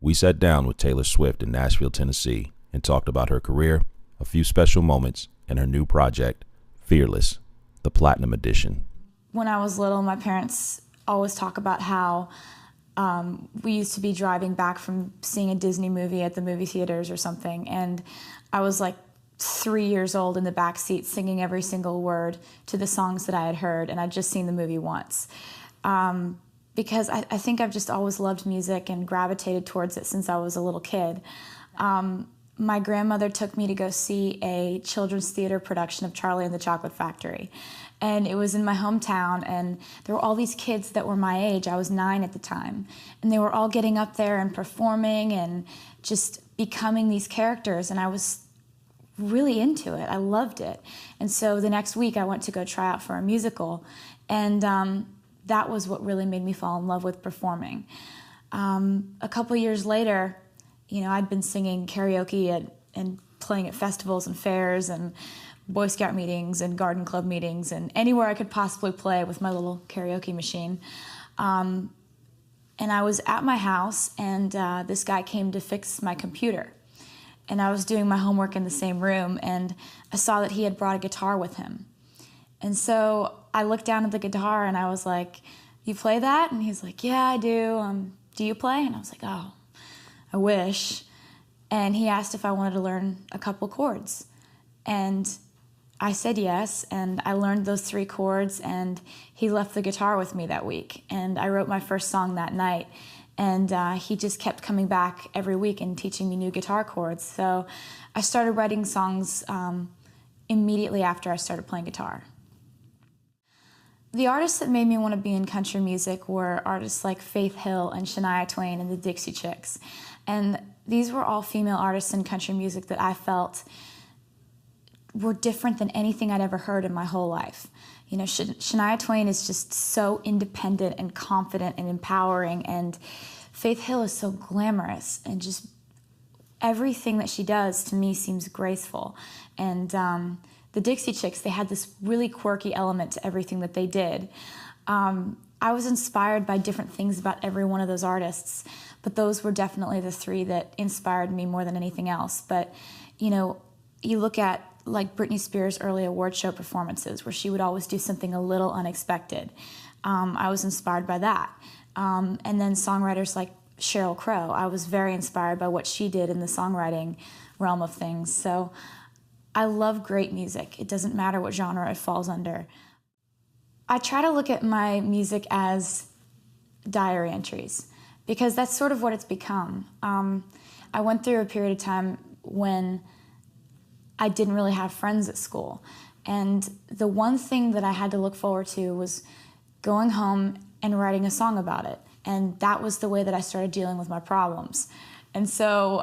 We sat down with Taylor Swift in Nashville, Tennessee, and talked about her career, a few special moments, and her new project, Fearless, the Platinum Edition. When I was little, my parents always talk about how we used to be driving back from seeing a Disney movie at the movie theaters or something, and I was like 3 years old in the back seat singing every single word to the songs that I had heard, and I'd just seen the movie once. Because I think I've just always loved music and gravitated towards it since I was a little kid. My grandmother took me to go see a children's theater production of Charlie and the Chocolate Factory. And it was in my hometown, and there were all these kids that were my age. I was 9 at the time. And they were all getting up there and performing and just becoming these characters, and I was really into it. I loved it. And so the next week I went to go try out for a musical, and that was what really made me fall in love with performing. A couple years later, I'd been singing karaoke and playing at festivals and fairs and Boy Scout meetings and garden club meetings and anywhere I could possibly play with my little karaoke machine. And I was at my house, and this guy came to fix my computer. And I was doing my homework in the same room, and I saw that he had brought a guitar with him. And so I looked down at the guitar, and I was like, "You play that?" And he's like, "Yeah, I do. Do you play?" And I was like, "Oh, I wish." And he asked if I wanted to learn a couple chords. And I said yes, and I learned those 3 chords, and he left the guitar with me that week. And I wrote my first song that night. And he just kept coming back every week and teaching me new guitar chords. So I started writing songs immediately after I started playing guitar. The artists that made me want to be in country music were artists like Faith Hill and Shania Twain and the Dixie Chicks. And these were all female artists in country music that I felt were different than anything I'd ever heard in my whole life. Shania Twain is just so independent and confident and empowering, and Faith Hill is so glamorous, and just everything that she does to me seems graceful. And the Dixie Chicks, they had this really quirky element to everything that they did. I was inspired by different things about every one of those artists, but those were definitely the 3 that inspired me more than anything else. But, you look at like Britney Spears' early award show performances, where she would always do something a little unexpected. I was inspired by that. And then songwriters like Sheryl Crow, I was very inspired by what she did in the songwriting realm of things. So I love great music. It doesn't matter what genre it falls under. I try to look at my music as diary entries, because that's sort of what it's become. I went through a period of time when I didn't really have friends at school. And the one thing that I had to look forward to was going home and writing a song about it. And that was the way that I started dealing with my problems. And so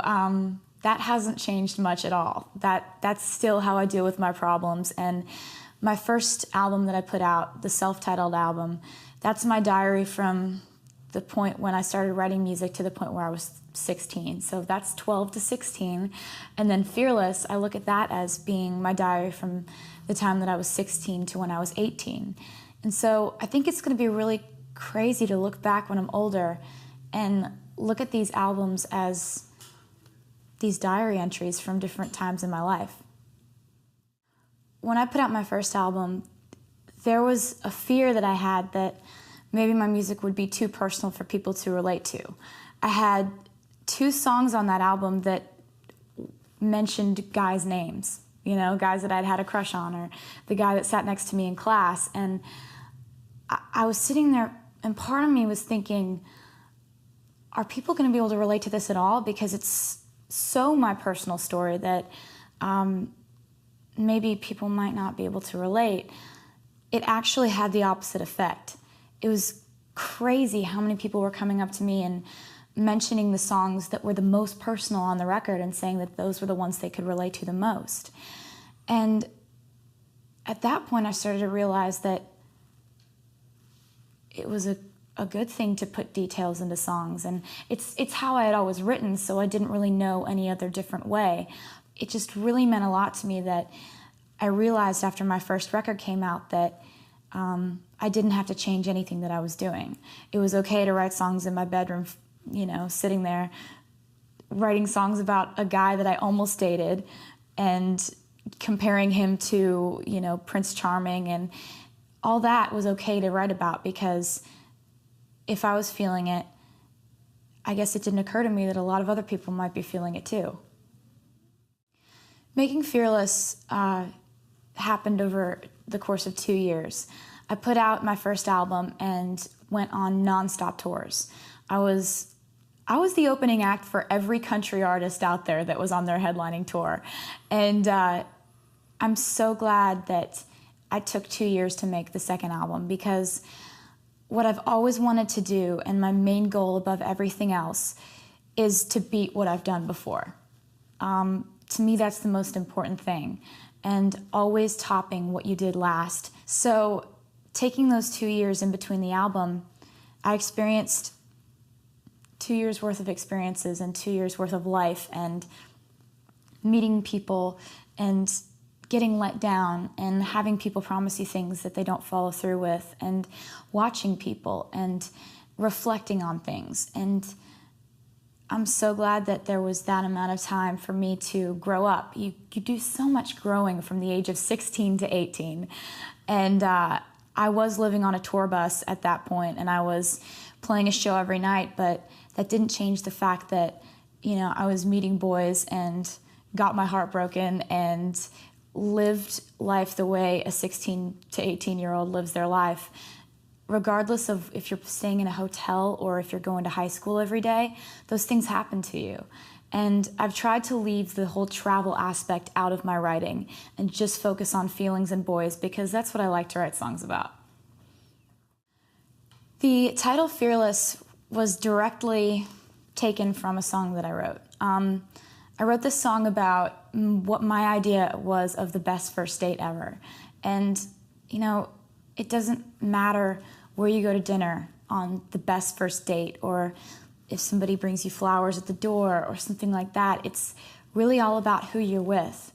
that hasn't changed much at all. That's still how I deal with my problems. And my first album that I put out, the self-titled album, that's my diary from the point when I started writing music to the point where I was 16. So that's 12 to 16. And then Fearless, I look at that as being my diary from the time that I was 16 to when I was 18. And so I think it's going to be really crazy to look back when I'm older and look at these albums as these diary entries from different times in my life. When I put out my first album, there was a fear that I had that maybe my music would be too personal for people to relate to. I had 2 songs on that album that mentioned guys' names, guys that I'd had a crush on, or the guy that sat next to me in class. And I was sitting there, and part of me was thinking, are people going to be able to relate to this at all? Because it's so my personal story that maybe people might not be able to relate. It actually had the opposite effect. It was crazy how many people were coming up to me and mentioning the songs that were the most personal on the record and saying that those were the ones they could relate to the most. And at that point, I started to realize that it was a good thing to put details into songs. And it's how I had always written, so I didn't really know any other different way. It just really meant a lot to me that I realized after my first record came out that I didn't have to change anything that I was doing. It was okay to write songs in my bedroom, sitting there writing songs about a guy that I almost dated and comparing him to, Prince Charming, and all that was okay to write about, because if I was feeling it, I guess it didn't occur to me that a lot of other people might be feeling it too. Making Fearless happened over the course of 2 years. I put out my first album and went on nonstop tours. I was the opening act for every country artist out there that was on their headlining tour. And I'm so glad that I took 2 years to make the second album, because what I've always wanted to do, and my main goal above everything else, is to beat what I've done before. To me, that's the most important thing, and always topping what you did last. So taking those 2 years in between the album, I experienced 2 years worth of experiences and 2 years worth of life, and meeting people and getting let down and having people promise you things that they don't follow through with, and watching people and reflecting on things. And I'm so glad that there was that amount of time for me to grow up. You do so much growing from the age of 16 to 18. And I was living on a tour bus at that point, and I was playing a show every night, but that didn't change the fact that, I was meeting boys and got my heart broken and lived life the way a 16 to 18-year-old lives their life. Regardless of if you're staying in a hotel or if you're going to high school every day, those things happen to you. And I've tried to leave the whole travel aspect out of my writing and just focus on feelings and boys, because that's what I like to write songs about. The title Fearless was directly taken from a song that I wrote. I wrote this song about what my idea was of the best first date ever. And, it doesn't matter where you go to dinner on the best first date, or if somebody brings you flowers at the door or something like that. It's really all about who you're with,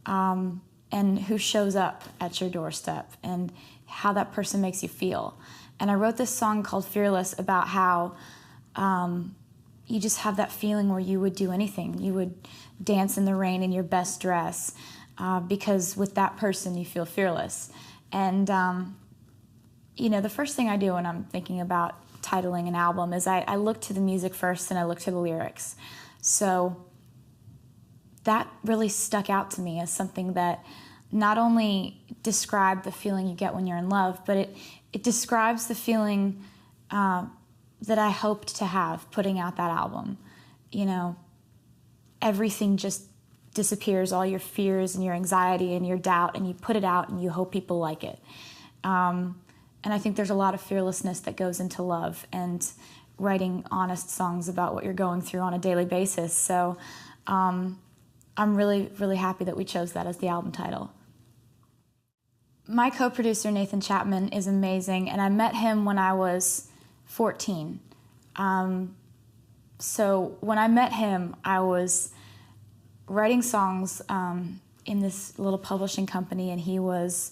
and who shows up at your doorstep, and how that person makes you feel. And I wrote this song called Fearless about how you just have that feeling where you would do anything. You would dance in the rain in your best dress, because with that person you feel fearless. And, the first thing I do when I'm thinking about titling an album is I look to the music first, and I look to the lyrics. So that really stuck out to me as something that not only described the feeling you get when you're in love, but it describes the feeling that I hoped to have putting out that album. Everything just disappears, all your fears and your anxiety and your doubt, and you put it out and you hope people like it. And I think there's a lot of fearlessness that goes into love and writing honest songs about what you're going through on a daily basis. So I'm really, really happy that we chose that as the album title. My co-producer, Nathan Chapman, is amazing, and I met him when I was 14. So when I met him, I was writing songs in this little publishing company, and he was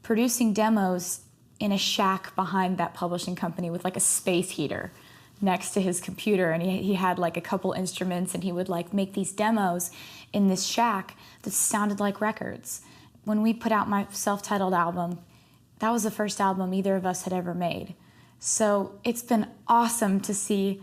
producing demos in a shack behind that publishing company with like a space heater next to his computer, and he had like a couple instruments, and he would like make these demos in this shack that sounded like records. When we put out my self-titled album, that was the first album either of us had ever made. So it's been awesome to see,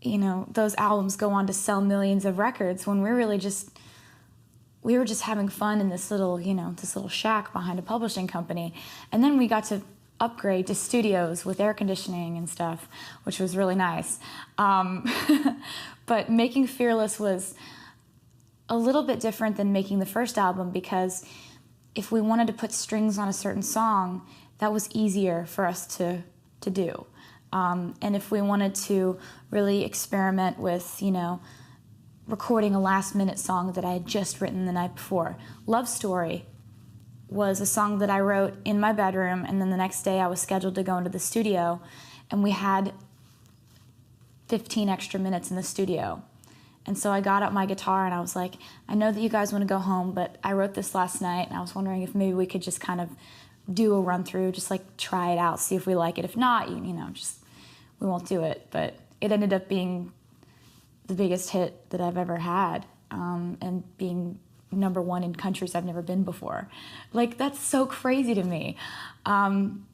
those albums go on to sell millions of records when we were just having fun in this little, this little shack behind a publishing company. And then we got to upgrade to studios with air conditioning and stuff, which was really nice. But making Fearless was a little bit different than making the first album, because if we wanted to put strings on a certain song, that was easier for us to do. And if we wanted to really experiment with, recording a last-minute song that I had just written the night before. Love Story was a song that I wrote in my bedroom, and then the next day I was scheduled to go into the studio, and we had 15 extra minutes in the studio. And so I got out my guitar, and I was like, I know that you guys want to go home, but I wrote this last night, and I was wondering if maybe we could just kind of do a run-through, just like try it out, see if we like it. If not, just we won't do it. But it ended up being the biggest hit that I've ever had, and being #1 in countries I've never been before. Like, that's so crazy to me.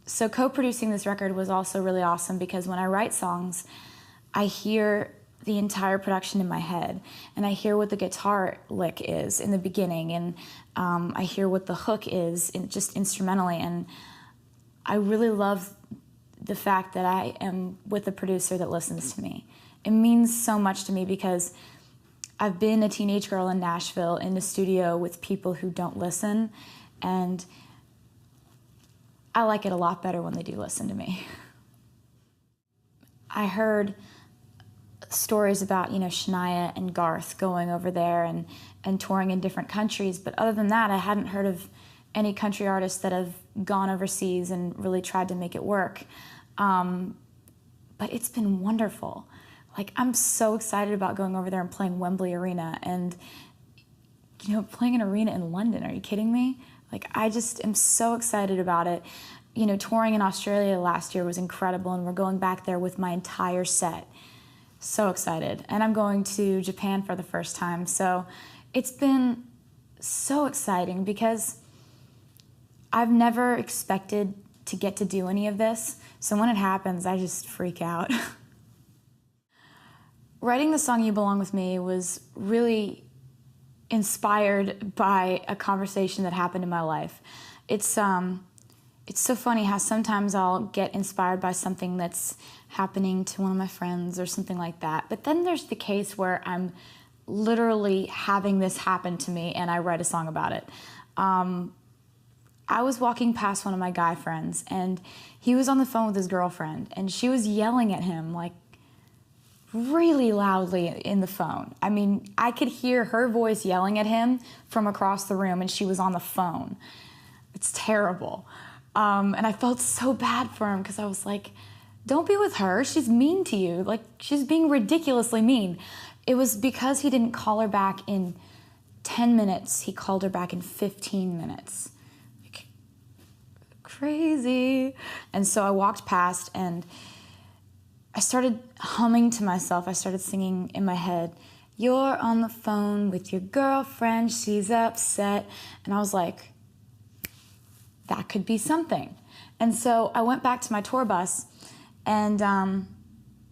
So co-producing this record was also really awesome, because when I write songs, I hear the entire production in my head, and I hear what the guitar lick is in the beginning, and I hear what the hook is just instrumentally, and I really love the fact that I am with a producer that listens to me. It means so much to me, because I've been a teenage girl in Nashville in the studio with people who don't listen, and I like it a lot better when they do listen to me. I heard stories about, Shania and Garth going over there and touring in different countries, but other than that, I hadn't heard of any country artists that have gone overseas and really tried to make it work. But it's been wonderful. Like, I'm so excited about going over there and playing Wembley Arena and, playing an arena in London. Are you kidding me? Like, I just am so excited about it. Touring in Australia last year was incredible, and we're going back there with my entire set. So excited. And I'm going to Japan for the first time. So it's been so exciting, because I've never expected to get to do any of this. So when it happens, I just freak out. Writing the song You Belong With Me was really inspired by a conversation that happened in my life. It's so funny how sometimes I'll get inspired by something that's happening to one of my friends or something like that. But then there's the case where I'm literally having this happen to me and I write a song about it. I was walking past one of my guy friends, and he was on the phone with his girlfriend, and she was yelling at him, like, really loudly in the phone. I mean, I could hear her voice yelling at him from across the room, and she was on the phone. It's terrible. And I felt so bad for him, because I was like, don't be with her. She's mean to you. Like, she's being ridiculously mean. It was because he didn't call her back in 10 minutes. He called her back in 15 minutes. Like, crazy. And so I walked past, and I started humming to myself. I started singing in my head, "You're on the phone with your girlfriend, she's upset." And I was like, that could be something. And so I went back to my tour bus and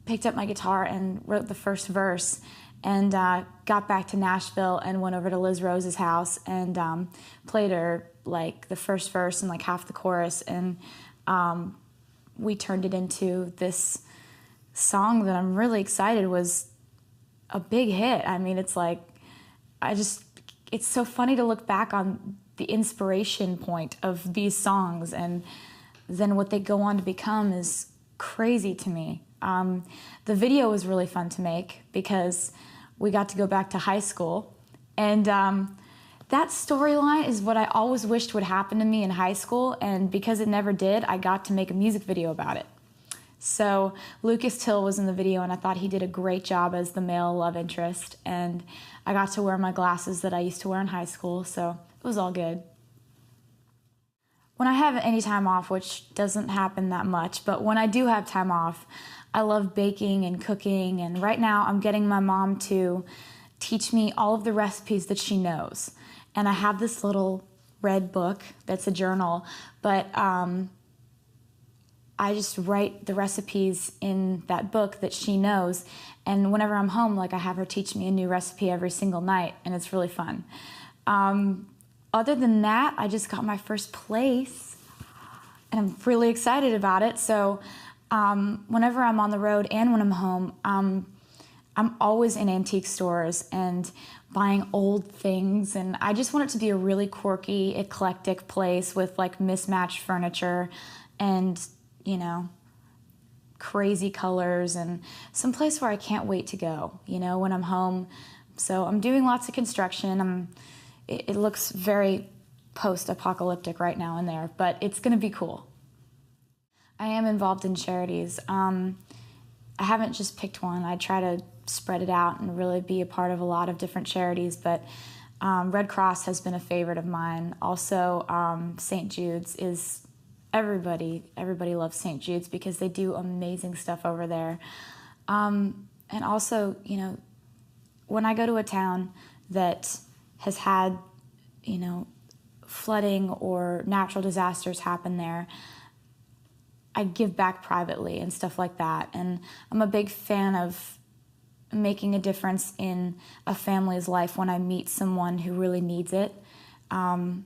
picked up my guitar and wrote the first verse, and got back to Nashville and went over to Liz Rose's house and played her like the first verse and like half the chorus, and we turned it into this song that I'm really excited was a big hit. I mean, it's like, it's so funny to look back on the inspiration point of these songs, and then what they go on to become is crazy to me. The video was really fun to make, because we got to go back to high school, and that storyline is what I always wished would happen to me in high school, and because it never did, I got to make a music video about it. So Lucas Till was in the video, and I thought he did a great job as the male love interest, and I got to wear my glasses that I used to wear in high school, so it was all good. When I have any time off, which doesn't happen that much, but when I do have time off, I love baking and cooking, and right now I'm getting my mom to teach me all of the recipes that she knows. And I have this little red book that's a journal, but I just write the recipes in that book that she knows, and whenever I'm home, like, I have her teach me a new recipe every single night, and it's really fun. Other than that, I just got my first place, and I'm really excited about it. So whenever I'm on the road and when I'm home, I'm always in antique stores and buying old things, and I just want it to be a really quirky, eclectic place with like mismatched furniture and, crazy colors, and some place where I can't wait to go, when I'm home. So I'm doing lots of construction. It looks very post-apocalyptic right now in there, but it's going to be cool. I am involved in charities. I haven't just picked one. I try to spread it out and really be a part of a lot of different charities, but Red Cross has been a favorite of mine. Also, St. Jude's is everybody loves St. Jude's because they do amazing stuff over there. And also, when I go to a town that has had, flooding or natural disasters happen there, I give back privately and stuff like that. And I'm a big fan of making a difference in a family's life when I meet someone who really needs it. And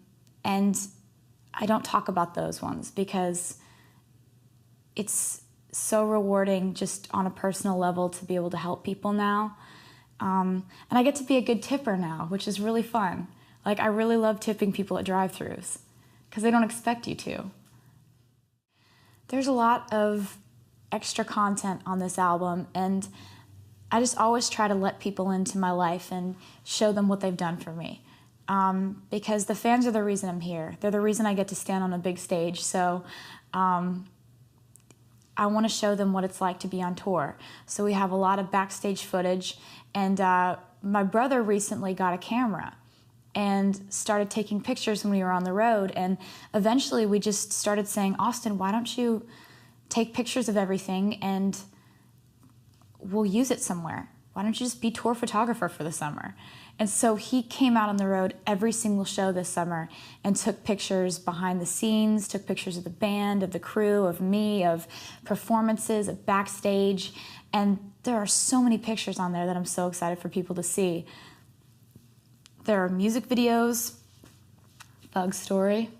I don't talk about those ones because it's so rewarding just on a personal level to be able to help people now. And I get to be a good tipper now, which is really fun. Like, I really love tipping people at drive-thrus because they don't expect you to. There's a lot of extra content on this album, and I just always try to let people into my life and show them what they've done for me. Because the fans are the reason I'm here. They're the reason I get to stand on a big stage. So I want to show them what it's like to be on tour. So we have a lot of backstage footage, and my brother recently got a camera and started taking pictures when we were on the road, and eventually we just started saying, Austin, why don't you take pictures of everything and we'll use it somewhere? Why don't you just be tour photographer for the summer? And so he came out on the road every single show this summer and took pictures behind the scenes, took pictures of the band, of the crew, of me, of performances, of backstage. And there are so many pictures on there that I'm so excited for people to see. There are music videos, Thug Story.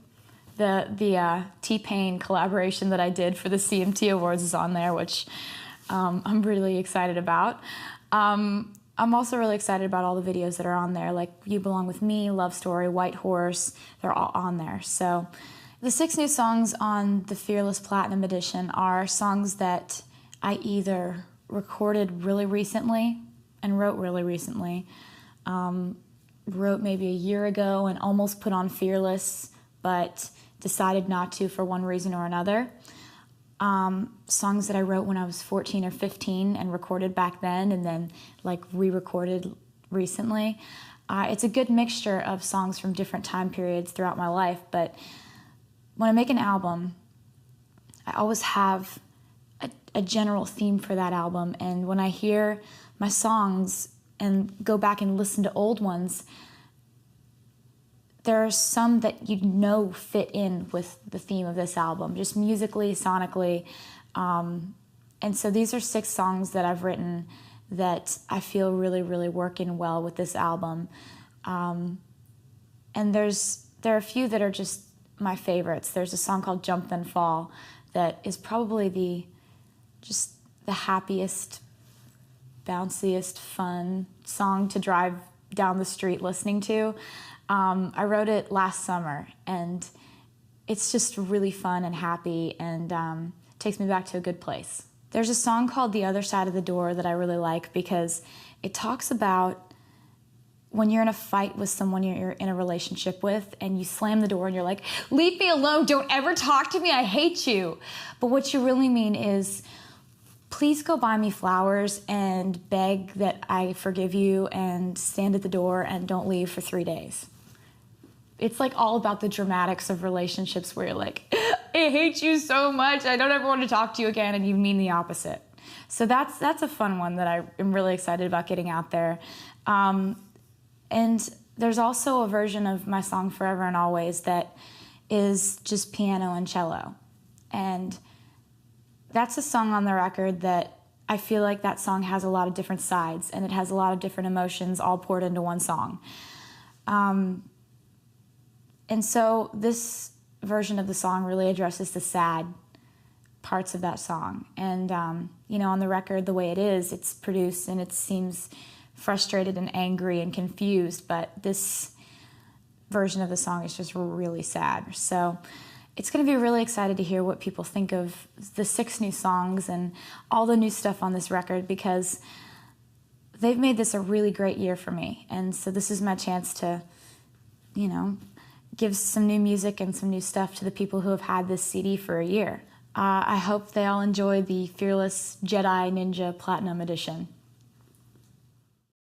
The T-Pain collaboration that I did for the CMT Awards is on there, which I'm really excited about. I'm also really excited about all the videos that are on there, like You Belong With Me, Love Story, White Horse. They're all on there. So the 6 new songs on the Fearless Platinum Edition are songs that I either recorded really recently and wrote really recently, wrote maybe a year ago and almost put on Fearless, but decided not to for one reason or another. Songs that I wrote when I was 14 or 15 and recorded back then and then re-recorded recently. It's a good mixture of songs from different time periods throughout my life, but when I make an album, I always have a general theme for that album, and when I hear my songs and go back and listen to old ones, there are some that fit in with the theme of this album, just musically, sonically. And so these are 6 songs that I've written that I feel really, really working well with this album. And there are a few that are just my favorites. There's a song called Jump Then Fall that is probably the happiest, bounciest, fun song to drive down the street listening to. I wrote it last summer, and it's just really fun and happy and takes me back to a good place. There's a song called The Other Side of the Door that I really like because it talks about when you're in a fight with someone you're in a relationship with and you slam the door and you're like, leave me alone, don't ever talk to me, I hate you. But what you really mean is, please go buy me flowers and beg that I forgive you and stand at the door and don't leave for 3 days. It's like all about the dramatics of relationships where you're like, I hate you so much, I don't ever want to talk to you again, and you mean the opposite. So that's a fun one that I am really excited about getting out there. And there's also a version of my song Forever and Always that is just piano and cello. And that's a song on the record that I feel like that song has a lot of different sides and it has a lot of different emotions all poured into one song. And so this version of the song really addresses the sad parts of that song. And, on the record, the way it is, it's produced and it seems frustrated and angry and confused, but this version of the song is just really sad. So it's going to be really excited to hear what people think of the 6 new songs and all the new stuff on this record, because they've made this a really great year for me. And so this is my chance to, give some new music and some new stuff to the people who have had this CD for a year. I hope they all enjoy the Fearless Jedi Ninja Platinum Edition.